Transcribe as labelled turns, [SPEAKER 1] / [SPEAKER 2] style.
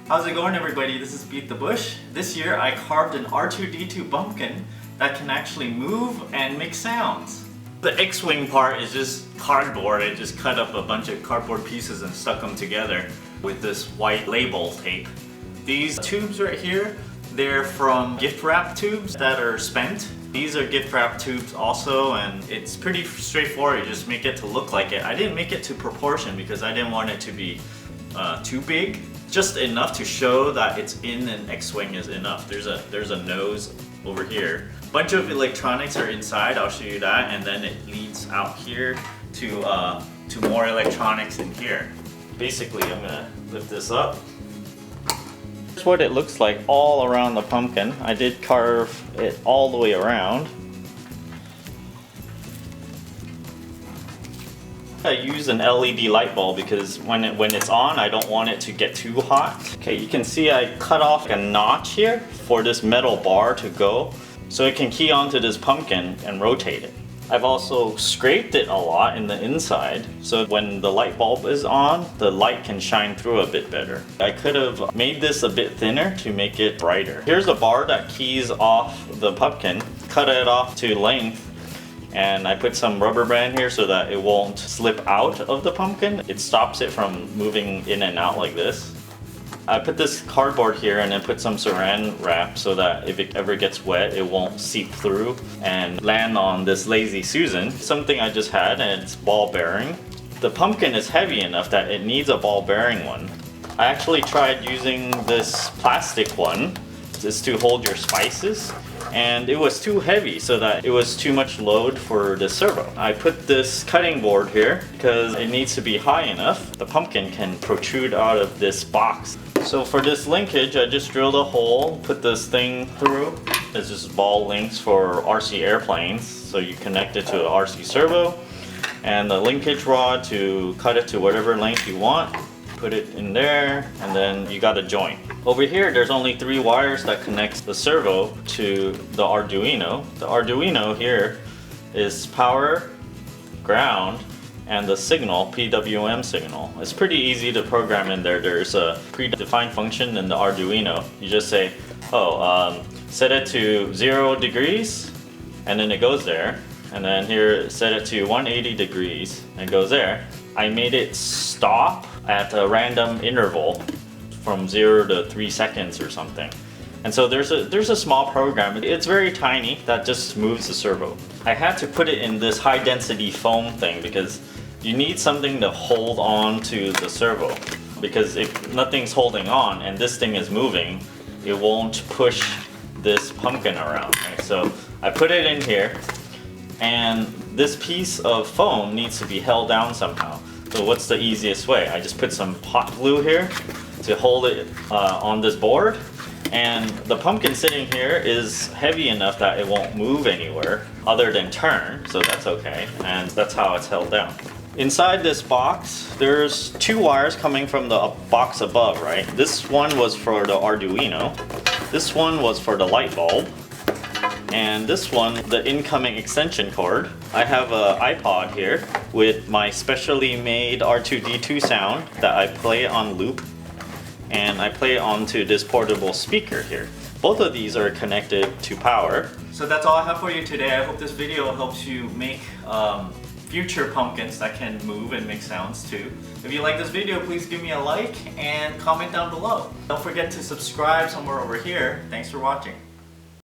[SPEAKER 1] How's it going, everybody? This is BeatTheBush. This year I carved an R2D2 bumpkin that can actually move and make sounds. The X-wing part is just cardboard. I just cut up a bunch of cardboard pieces and stuck them together with this white label tape. These tubes right here, they're from gift wrap tubes that are spent. These are gift wrap tubes also, and it's pretty straightforward. You just make it to look like it. I didn't make it to proportion because I didn't want it to be too big. Just enough to show that it's in an X-wing is enough. There's a nose over here. Bunch of electronics are inside, I'll show you that, and then it leads out here to more electronics in here. Basically, I'm gonna lift this up. Here's what it looks like all around the pumpkin. I did carve it all the way around. I use an LED light bulb because when it's on, I don't want it to get too hot. Okay, you can see I cut off a notch here for this metal bar to go, so it can key onto this pumpkin and rotate it. I've also scraped it a lot in the inside, so when the light bulb is on, the light can shine through a bit better. I could have made this a bit thinner to make it brighter. Here's a bar that keys off the pumpkin. Cut it off to length, and I put some rubber band here so that it won't slip out of the pumpkin. It stops it from moving in and out like this. I put this cardboard here and then put some saran wrap so that if it ever gets wet, it won't seep through and land on this Lazy Susan. Something I just had, and it's ball bearing. The pumpkin is heavy enough that it needs a ball bearing one. I actually tried using this plastic one just to hold your spices, and it was too heavy so that it was too much load for the servo. I put this cutting board here because it needs to be high enough. The pumpkin can protrude out of this box. So for this linkage, I just drilled a hole, put this thing through. It's just ball links for RC airplanes, so you connect it to an RC servo, and the linkage rod to cut it to whatever length you want. Put it in there, and then you got a joint. Over here, there's only 3 wires that connects the servo to the Arduino. The Arduino here is power, ground, and the signal, PWM signal. It's pretty easy to program in there. There's a predefined function in the Arduino. You just say, set it to 0 degrees, and then it goes there. And then here, set it to 180 degrees, and it goes there. I made it stop at a random interval from 0 to 3 seconds or something. And so there's a small program. It's very tiny that just moves the servo. I had to put it in this high density foam thing because you need something to hold on to the servo. Because if nothing's holding on and this thing is moving, it won't push this pumpkin around. Right? So I put it in here, and this piece of foam needs to be held down somehow. So what's the easiest way? I just put some hot glue here to hold it on this board, and the pumpkin sitting here is heavy enough that it won't move anywhere other than turn, so that's okay, and that's how it's held down. Inside this box, there's 2 wires coming from the box above, right? This one was for the Arduino, this one was for the light bulb, and this one, the incoming extension cord. I have an iPod here with my specially made R2D2 sound that I play on loop, and I play it onto this portable speaker here. Both of these are connected to power. So that's all I have for you today. I hope this video helps you make future pumpkins that can move and make sounds too. If you like this video, please give me a like and comment down below. Don't forget to subscribe somewhere over here. Thanks for watching.